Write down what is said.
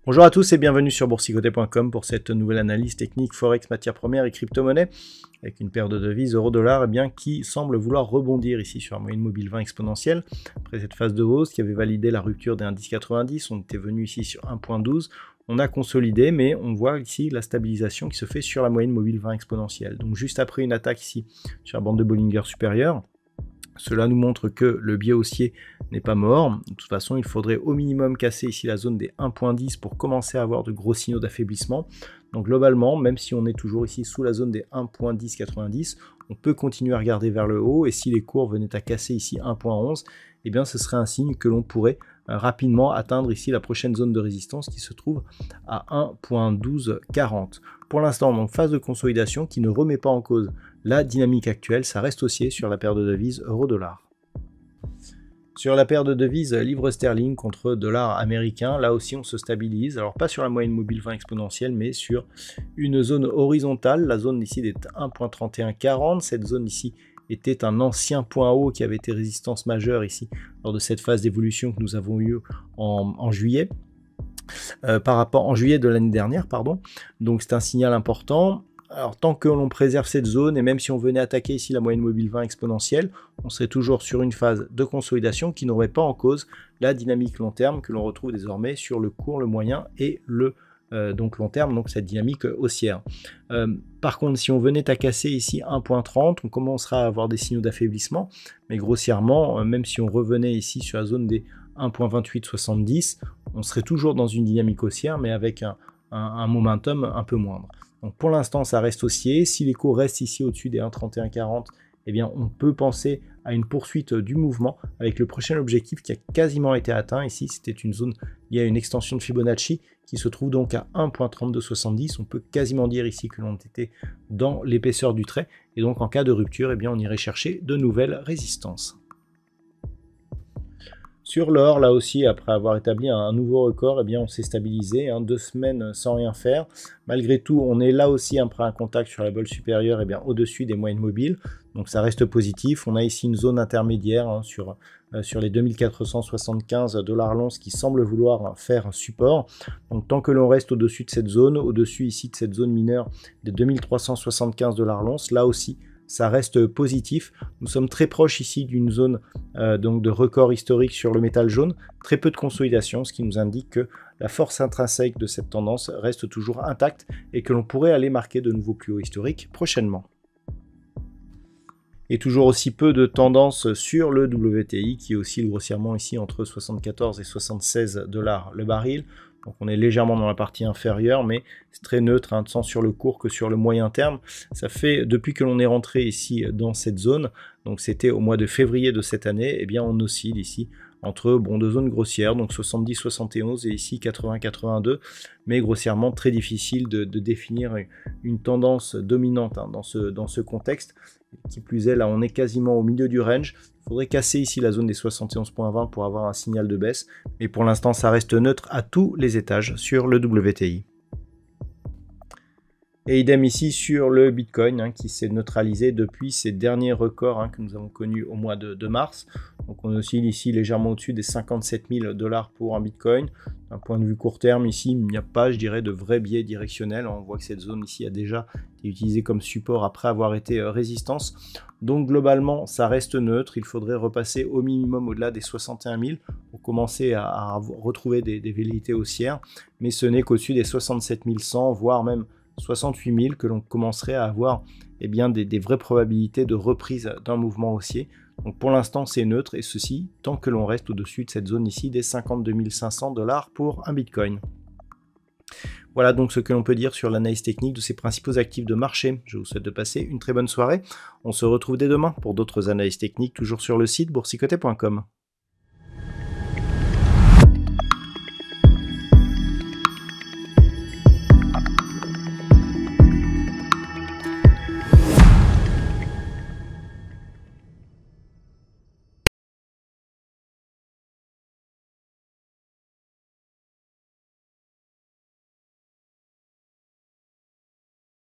Bonjour à tous et bienvenue sur boursicoté.com pour cette nouvelle analyse technique Forex, matières premières et crypto-monnaies avec une paire de devises euro-dollar qui semble vouloir rebondir ici sur la moyenne mobile 20 exponentielle après cette phase de hausse qui avait validé la rupture des indices 90. On était venu ici sur 1.12, on a consolidé mais on voit ici la stabilisation qui se fait sur la moyenne mobile 20 exponentielle. Donc juste après une attaque ici sur la bande de Bollinger supérieure. Cela nous montre que le biais haussier n'est pas mort. De toute façon, il faudrait au minimum casser ici la zone des 1.10 pour commencer à avoir de gros signaux d'affaiblissement. Donc globalement, même si on est toujours ici sous la zone des 1.1090, on peut continuer à regarder vers le haut. Et si les cours venaient à casser ici 1.11, eh bien ce serait un signe que l'on pourrait rapidement atteindre ici la prochaine zone de résistance qui se trouve à 1.1240. Pour l'instant, donc phase de consolidation qui ne remet pas en cause la dynamique actuelle, ça reste haussier sur la paire de devises euro-dollar. Sur la paire de devises livre sterling contre dollar américain, là aussi on se stabilise, alors pas sur la moyenne mobile 20 exponentielle, mais sur une zone horizontale, la zone ici est 1.3140, cette zone ici était un ancien point haut qui avait été résistance majeure ici lors de cette phase d'évolution que nous avons eue en juillet. En juillet de l'année dernière, pardon. Donc c'est un signal important. Alors tant que l'on préserve cette zone, et même si on venait attaquer ici la moyenne mobile 20 exponentielle, on serait toujours sur une phase de consolidation qui n'aurait pas en cause la dynamique long terme que l'on retrouve désormais sur le court, le moyen et le donc long terme, donc cette dynamique haussière. Par contre, si on venait à casser ici 1.30, on commencera à avoir des signaux d'affaiblissement, mais grossièrement, même si on revenait ici sur la zone des 1.2870, on serait toujours dans une dynamique haussière, mais avec un momentum un peu moindre. Donc pour l'instant, ça reste haussier. Si les cours restent ici au-dessus des 1,3140, eh bien, on peut penser à une poursuite du mouvement avec le prochain objectif qui a quasiment été atteint. Ici, c'était une zone liée à une extension de Fibonacci qui se trouve donc à 1.3270. On peut quasiment dire ici que l'on était dans l'épaisseur du trait. Et donc, en cas de rupture, eh bien, on irait chercher de nouvelles résistances. Sur l'or, là aussi, après avoir établi un nouveau record, eh bien, on s'est stabilisé, 2 semaines sans rien faire. Malgré tout, on est là aussi après un contact sur la bolle supérieure, eh bien, au-dessus des moyennes mobiles. Donc ça reste positif. On a ici une zone intermédiaire sur les 2475 $ l'once qui semble vouloir faire un support. Donc tant que l'on reste au-dessus de cette zone, au-dessus ici de cette zone mineure des 2375 $ l'once, là aussi, ça reste positif. Nous sommes très proches ici d'une zone donc de record historique sur le métal jaune. Très peu de consolidation, ce qui nous indique que la force intrinsèque de cette tendance reste toujours intacte et que l'on pourrait aller marquer de nouveaux plus hauts historiques prochainement. Et toujours aussi peu de tendance sur le WTI qui oscille grossièrement ici entre 74 et 76 $ le baril. Donc on est légèrement dans la partie inférieure, mais c'est très neutre, tant sur le court que sur le moyen terme. Ça fait depuis que l'on est rentré ici dans cette zone, donc c'était au mois de février de cette année, eh bien on oscille ici entre deux zones grossières, donc 70-71 et ici 80-82, mais grossièrement très difficile de définir une tendance dominante dans ce contexte. Qui plus est, là on est quasiment au milieu du range. Il faudrait casser ici la zone des 71.20 pour avoir un signal de baisse, mais pour l'instant ça reste neutre à tous les étages sur le WTI. Et idem ici sur le Bitcoin qui s'est neutralisé depuis ces derniers records que nous avons connus au mois de mars. Donc on oscille ici légèrement au-dessus des 57 000 $ pour un Bitcoin. D'un point de vue court terme, ici il n'y a pas, je dirais, de vrai biais directionnel. On voit que cette zone ici a déjà été utilisée comme support après avoir été résistance. Donc globalement, ça reste neutre. Il faudrait repasser au minimum au-delà des 61 000 pour commencer à retrouver des velléités haussières. Mais ce n'est qu'au-dessus des 67 100, voire même 68 000 que l'on commencerait à avoir des vraies probabilités de reprise d'un mouvement haussier. Donc pour l'instant c'est neutre et ceci tant que l'on reste au-dessus de cette zone ici des 52 500 $ pour un Bitcoin. Voilà donc ce que l'on peut dire sur l'analyse technique de ces principaux actifs de marché. Je vous souhaite de passer une très bonne soirée. On se retrouve dès demain pour d'autres analyses techniques toujours sur le site boursicoté.com.